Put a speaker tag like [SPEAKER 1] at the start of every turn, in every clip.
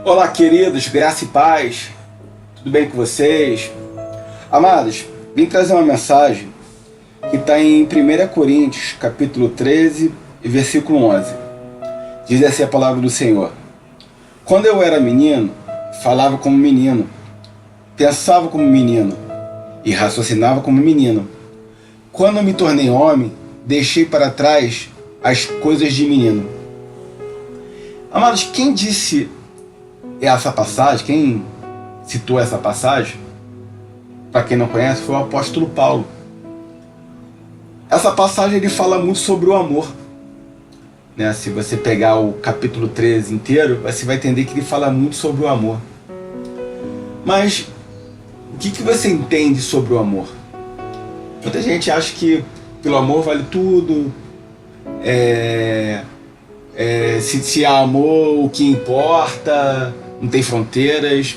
[SPEAKER 1] Olá, queridos, graça e paz, tudo bem com vocês? Amados, vim trazer uma mensagem que está em 1 Coríntios, capítulo 13, e versículo 11. Diz assim a palavra do Senhor: Quando eu era menino, falava como menino, pensava como menino e raciocinava como menino. Quando eu me tornei homem, deixei para trás as coisas de menino. Amados, quem disse essa passagem, quem citou essa passagem, para quem não conhece, foi o apóstolo Paulo. Essa passagem ele fala muito sobre o amor, né? Se você pegar o capítulo 13 inteiro, você vai entender que ele fala muito sobre o amor. Mas o que você entende sobre o amor? Muita gente acha que pelo amor vale tudo, se há amor, o que importa, não tem fronteiras.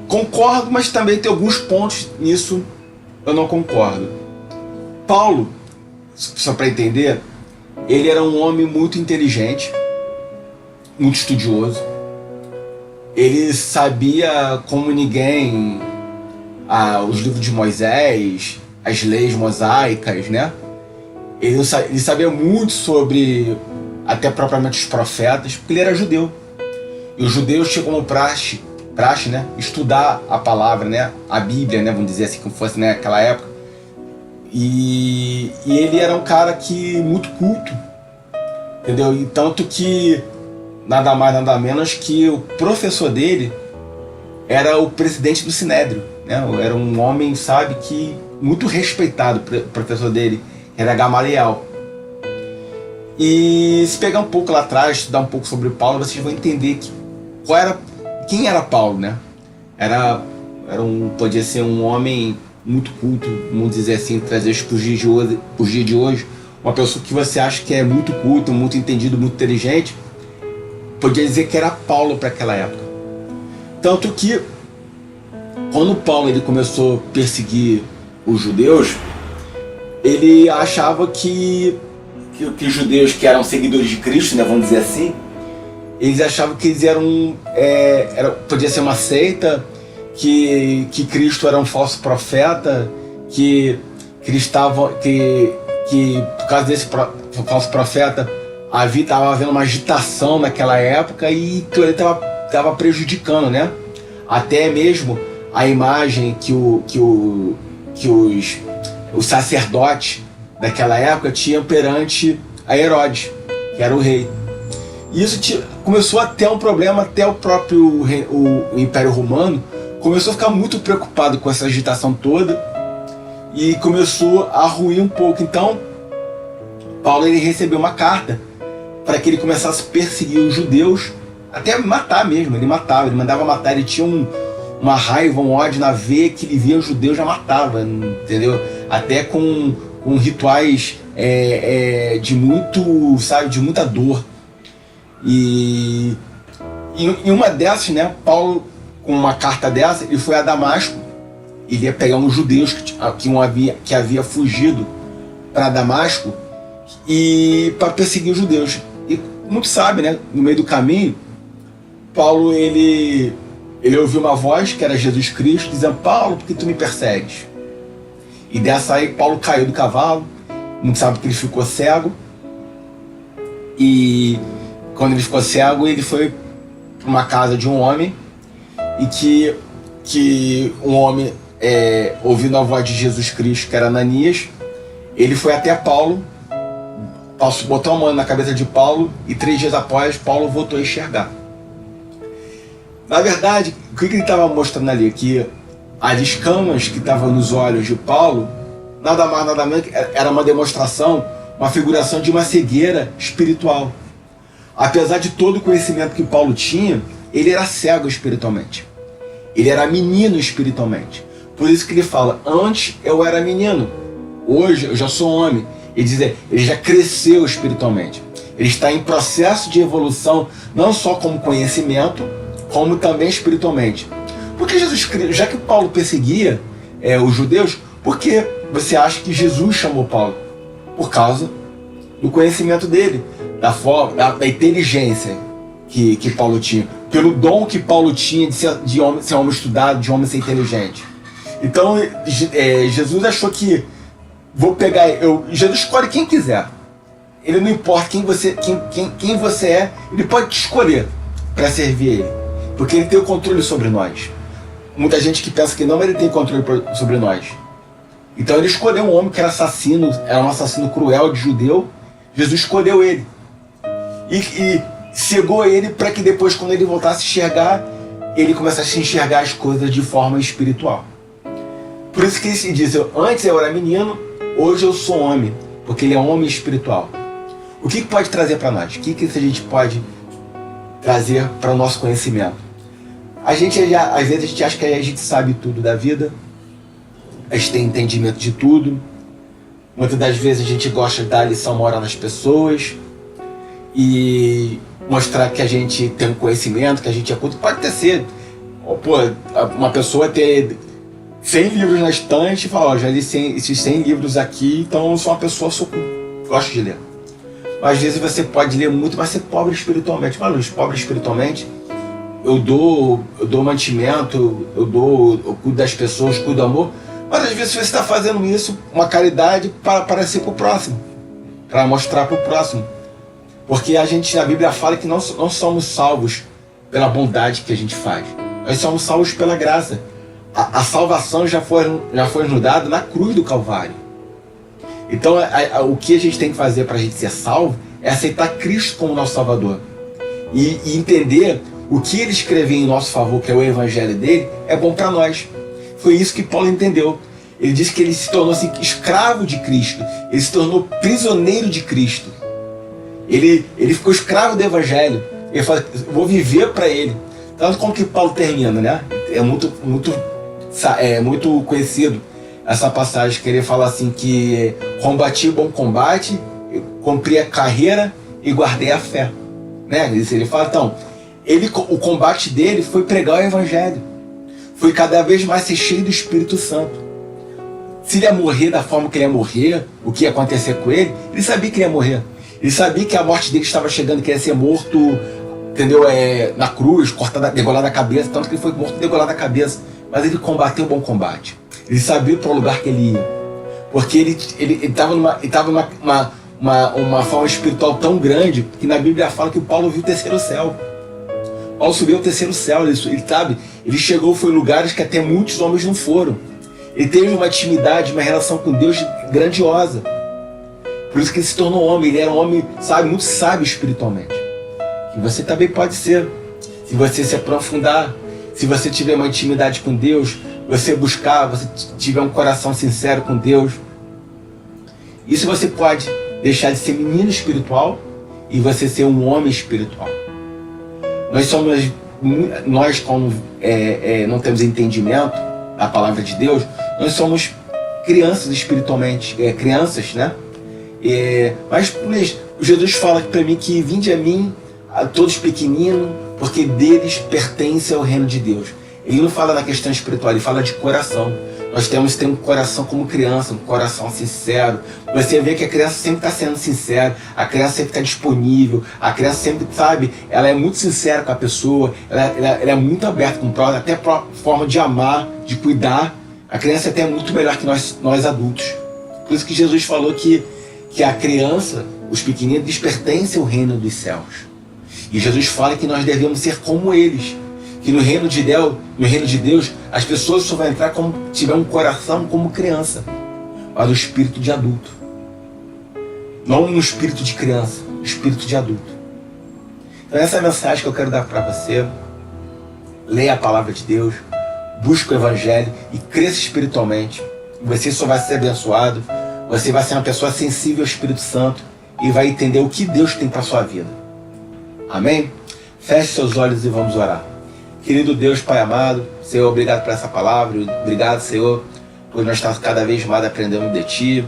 [SPEAKER 1] Concordo, mas também tem alguns pontos nisso eu não concordo. Paulo, só para entender, ele era um homem muito inteligente, muito estudioso. Ele sabia como ninguém os livros de Moisés, as leis mosaicas, né? Ele sabia muito sobre, até propriamente os profetas, porque ele era judeu. E os judeus tinham como praxe, né, estudar a palavra, né, a Bíblia, né, vamos dizer assim, como fosse naquela época. E ele era um cara muito culto, entendeu? E tanto que nada mais, nada menos que o professor dele era o presidente do Sinédrio, né? Era um homem, sabe, que muito respeitado, o professor dele era Gamaliel. E se pegar um pouco lá atrás, estudar um pouco sobre Paulo, vocês vão entender quem era Paulo, né? Podia ser um homem muito culto, vamos dizer assim, trazer isso para os dias de hoje. Uma pessoa que você acha que é muito culto, muito entendido, muito inteligente, podia dizer que era Paulo para aquela época. Tanto que, quando Paulo ele começou a perseguir os judeus, ele achava que os judeus que eram seguidores de Cristo, né, vamos dizer assim, eles achavam que eles podia ser uma seita, que Cristo era um falso profeta, que por causa desse falso profeta estava havendo uma agitação naquela época e que ele estava prejudicando, né? Até mesmo a imagem que os sacerdotes daquela época tinham perante a Herodes, que era o rei. E isso começou a ter um problema, até o próprio o Império Romano começou a ficar muito preocupado com essa agitação toda e começou a ruir um pouco. Então, Paulo ele recebeu uma carta para que ele começasse a perseguir os judeus, até matar mesmo. Ele mandava matar, ele tinha uma raiva, um ódio na veia, que ele via os judeus, já matava, entendeu? Até com rituais de muita dor. E em uma dessas, né, Paulo, com uma carta dessa, ele foi a Damasco. Ele ia pegar uns judeus que havia fugido para Damasco e para perseguir os judeus. E muito sabe, né, no meio do caminho, Paulo ele ouviu uma voz que era Jesus Cristo dizendo: Paulo, por que tu me persegues? E dessa aí Paulo caiu do cavalo. Muito sabe que ele ficou cego. E quando ele ficou cego, ele foi para uma casa de um homem, e que um homem, ouvindo a voz de Jesus Cristo, que era Ananias, ele foi até Paulo, botou a mão na cabeça de Paulo, e 3 dias após, Paulo voltou a enxergar. Na verdade, o que ele estava mostrando ali? Que as escamas que estavam nos olhos de Paulo, nada mais, nada menos, era uma demonstração, uma figuração de uma cegueira espiritual. Apesar de todo o conhecimento que Paulo tinha, ele era cego espiritualmente. Ele era menino espiritualmente. Por isso que ele fala: antes eu era menino, hoje eu já sou homem. Ele diz, ele já cresceu espiritualmente. Ele está em processo de evolução, não só como conhecimento, como também espiritualmente. Porque Jesus Cristo, já que Paulo perseguia os judeus, por que você acha que Jesus chamou Paulo? Por causa do conhecimento dele, da forma, da inteligência, que Paulo tinha, pelo dom que Paulo tinha de homem, ser homem estudado, de homem ser inteligente. Então Jesus achou que Jesus escolhe quem quiser. Ele não importa quem você é, ele pode te escolher para servir ele, porque ele tem o controle sobre nós. Muita gente que pensa que não, mas ele tem controle sobre nós. Então ele escolheu um homem que era um assassino cruel de judeu. Jesus escolheu ele e cegou ele para que depois, quando ele voltasse a enxergar, ele começasse a enxergar as coisas de forma espiritual. Por isso que ele se diz: antes eu era menino, hoje eu sou homem, porque ele é um homem espiritual. O que pode trazer para nós? O que a gente pode trazer para o nosso conhecimento? Às vezes a gente acha que a gente sabe tudo da vida, a gente tem entendimento de tudo. Muitas das vezes a gente gosta de dar lição moral nas pessoas e mostrar que a gente tem um conhecimento, que a gente é culto. Pode até ser, uma pessoa ter 100 livros na estante e falar: já li esses 100 livros aqui, então eu sou uma pessoa, gosto de ler. Mas às vezes você pode ler muito, mas ser pobre espiritualmente. Mas pobre espiritualmente, eu dou mantimento, eu cuido das pessoas, cuido do amor. Mas às vezes você está fazendo isso, uma caridade, para aparecer para o próximo, para mostrar para o próximo. Porque a Bíblia fala que não somos salvos pela bondade que a gente faz. Nós somos salvos pela graça. A salvação já foi nos dada na cruz do Calvário. Então o que a gente tem que fazer para a gente ser salvo é aceitar Cristo como nosso Salvador. E entender o que ele escreveu em nosso favor, que é o Evangelho dele, é bom para nós. Foi isso que Paulo entendeu. Ele disse que ele se tornou assim, escravo de Cristo. Ele se tornou prisioneiro de Cristo. Ele ficou escravo do Evangelho. Ele falou: vou viver para ele. Tanto como que Paulo termina, né? É muito conhecido essa passagem, que ele fala assim, que combati o bom combate, cumpri a carreira e guardei a fé. Né? Ele fala, então, o combate dele foi pregar o Evangelho. Foi cada vez mais ser cheio do Espírito Santo. Se ele ia morrer da forma que ele ia morrer, o que ia acontecer com ele, ele sabia que ele ia morrer. Ele sabia que a morte dele estava chegando, que ele ia ser morto, entendeu? Na cruz, degolado a cabeça, tanto que ele foi morto degolado a cabeça. Mas ele combateu o bom combate. Ele sabia para o lugar que ele ia. Porque ele estava numa forma espiritual tão grande que na Bíblia fala que o Paulo viu o terceiro céu. Paulo subiu ao terceiro céu. Ele chegou, foi em lugares que até muitos homens não foram. Ele teve uma intimidade, uma relação com Deus grandiosa. Por isso que ele se tornou homem. Ele era um homem, muito sábio espiritualmente. E você também pode ser. Se você se aprofundar, se você tiver uma intimidade com Deus, você buscar, você tiver um coração sincero com Deus, isso você pode deixar de ser menino espiritual e você ser um homem espiritual. Nós como não temos entendimento da palavra de Deus, nós somos crianças espiritualmente, crianças, né? Mas Jesus fala para mim que vinde a mim, a todos pequeninos, porque deles pertence ao reino de Deus. Ele não fala na questão espiritual, ele fala de coração. Nós temos que ter um coração como criança, um coração sincero. Você vê que a criança sempre está sendo sincera, a criança sempre está disponível, a criança sempre, ela é muito sincera com a pessoa, ela é muito aberta com o próximo, até a forma de amar, de cuidar. A criança é até muito melhor que nós adultos. Por isso que Jesus falou que a criança, os pequeninos, lhes pertencem ao reino dos céus. E Jesus fala que nós devemos ser como eles. Que no reino de Deus, as pessoas só vão entrar como tiver um coração como criança, mas o espírito de adulto. Não um espírito de criança, um espírito de adulto. Então essa é a mensagem que eu quero dar para você. Leia a palavra de Deus, busque o Evangelho e cresça espiritualmente. Você só vai ser abençoado, você vai ser uma pessoa sensível ao Espírito Santo e vai entender o que Deus tem para a sua vida. Amém? Feche seus olhos e vamos orar. Querido Deus, Pai amado, Senhor, obrigado por essa palavra, obrigado, Senhor, por nós estarmos cada vez mais aprendendo de Ti.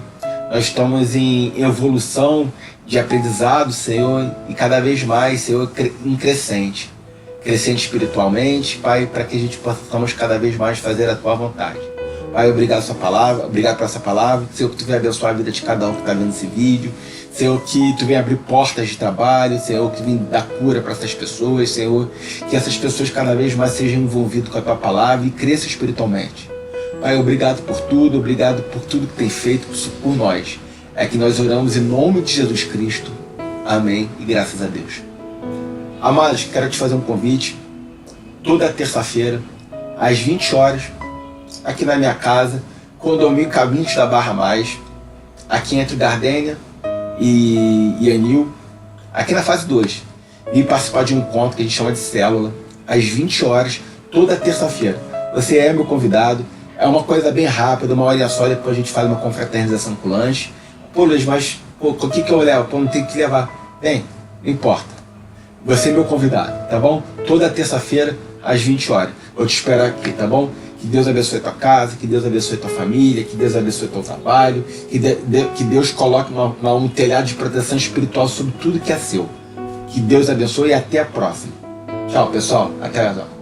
[SPEAKER 1] Nós estamos em evolução de aprendizado, Senhor, e cada vez mais, Senhor, em crescente espiritualmente, Pai, para que a gente possamos cada vez mais fazer a Tua vontade. Pai, obrigado pela sua palavra, obrigado por essa palavra. Senhor, que tu venha abençoar a vida de cada um que está vendo esse vídeo. Senhor, que tu venha abrir portas de trabalho. Senhor, que tu venha dar cura para essas pessoas. Senhor, que essas pessoas cada vez mais sejam envolvidas com a tua palavra e cresçam espiritualmente. Pai, obrigado por tudo que tem feito por nós. É que nós oramos em nome de Jesus Cristo. Amém e graças a Deus. Amados, quero te fazer um convite. Toda terça-feira, às 20 horas, aqui na minha casa, Condomínio Caminhos da Barra Mais, aqui entre Gardênia e Anil, aqui na fase 2. Vim participar de um encontro que a gente chama de célula, às 20 horas, toda terça-feira. Você é meu convidado, é uma coisa bem rápida, uma hora só, depois a gente faz uma confraternização com lanche. Pô, Luiz, mas o que eu levo? Pô, não tem que levar. Bem, não importa. Você é meu convidado, tá bom? Toda terça-feira, às 20 horas. Vou te esperar aqui, tá bom? Que Deus abençoe a tua casa, que Deus abençoe a tua família, que Deus abençoe o teu trabalho, que Deus coloque um telhado de proteção espiritual sobre tudo que é seu. Que Deus abençoe e até a próxima. Tchau, pessoal. Até a próxima.